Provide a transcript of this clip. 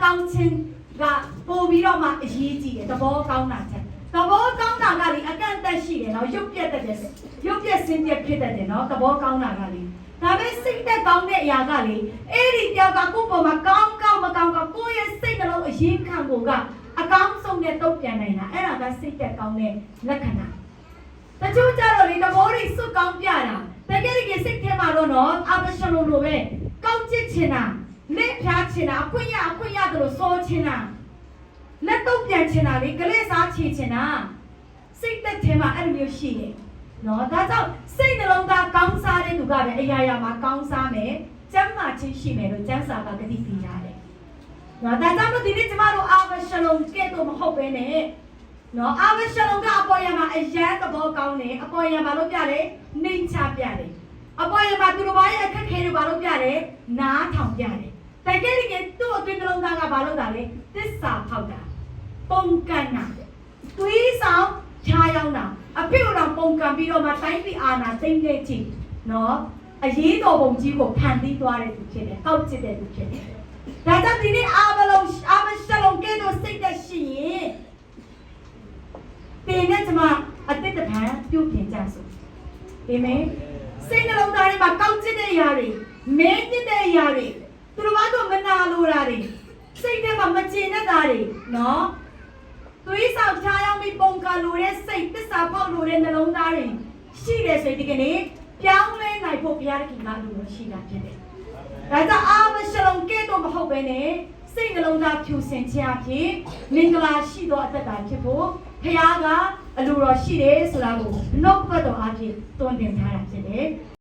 ကောင်းချင်းကပို့ပြီးတော့မှအရေးကြီးတယ်သဘောကောင်းတာချက်သဘောကောင်းတာကလေအကန့်အသတ်ရှိတယ်နော်ရုပ်ပြက်တတ်တယ်ရုပ်ပြက်စင်းပြက်ဖြစ်တတ်တယ်နော်သဘောကောင်းတာကလေဒါပေမဲ့စိတ်သက်ကောင်းတဲ့အရာကလေအဲ့ဒီတယောက်ကကိုယ့်ပေါ်မှာကောင်းကောင်းမကောင်းကောင်းကိုယ့်ရဲ့စိတ်နှလုံးအရင်ခံဖို့ကအကောင်းဆုံးနဲ့တုံ့ပြန်နိုင်တာအဲ့ဒါကစိတ်သက်ကောင်းတဲ့လက္ခဏာတချို့ကြတော့လေသဘောတွေစွတ်ကောင်းပြတာတကယ်တကယ်စိတ်ထဲမှာတော့နော်အဘရှလုံလိုပဲကောင်းချစ်ချင်တာလက်ဖြားချင်တာအခွင့်ရတယ်လို့ဆိုချင်တာလက်တုံ့ပြန်ချင်တာလေကလေးစားချင်ချင်တာစိတ်သက်ထဲမှာအဲ့လိုမျိုးရှိတယ်နော်ဒါကြောင့်စိတ်နှလုံးသားကောင်းစားတဲ့သူကပဲအရာရာမှာကောင်းစားမယ်ကျမ်းမာခြင်းရှိမယ်လို့ကျမ်းစာကဂတိပေးရတယ်နော်ဒါကြောင့်ဒီနေ့ကျမတို့အာဘရှလုံကဲ့သို့မဟုတ်ပဲနဲ့နော်အာဘရှလုံကအပေါ်ရမှာအရန်သဘောကောင်းတယ်အပေါ်ရမှာလို့ပြတယ်နှိမ်ချပြတယ်အပေါ်ရမှာသူတို့ဘာရဲ့အခက်ခဲတွေဘာလို့ပြတယ်နားထောင်ပြတယ်တကယ်တကယ်သူ့အတွင်းနှလုံးသားကဘာလို့တာလဲသစ္စာဖောက်တာပုံကန်တာသွေးဆောင်ခြားရောက်တာအဖေတို့ပုံကန်ပြီးတော့မှတိုင်းပြည်အာဏာသိမ်းတဲ့ချိန်နော်အရေးတော်ပုံကြီးကိုဖန်တီးသွားတဲ့သူဖြစ်တယ်။ကောက်ချစ်တဲ့သူဖြစ်တယ်။ဒါကြောင့်ဒီနေ့အာဘရှလုံကဲတော့စိတ်သက်ရှိရင်ဒီနေ့ကျွန်မအတိတ်တပံပြုပြင်ကြစို့။အာမင်။စိတ်နှလုံးသားထဲမှာကောက်ချစ်တဲ့အရာတွေမင်းညစ်တဲ့အရာတွေသူတို့ကတော့မနာလိုတာတွေစိတ်ထဲမှာမကျေနပ်တာတွေနော်သွေးဆောင်ချားရောက်ပြီးပုံကလိုတဲ့စိတ်သစ္စာပေါက်လိုတဲ့နှလုံးသားတွေရှိတယ်ဆိုရင်ဒီကနေ့ပြောင်းလဲနိုင်ဖို့ဘုရားသခင်ကလူလို့ရှိတာဖြစ်တယ်။ဒါကြောင့်အာဘရှလုံကဲ့သို့မဟုတ်ဘဲနဲ့စိတ်နှလုံးသားဖြူစင်ခြင်းအဖြစ်မင်္ဂလာရှိသောအသက်တာဖြစ်ဖို့ဘုရားကအလိုတော်ရှိတယ်ဆိုတာကိုနှုတ်ဘတ်တော်အဖြစ်သွန်သင်ထားတာဖြစ်တယ်။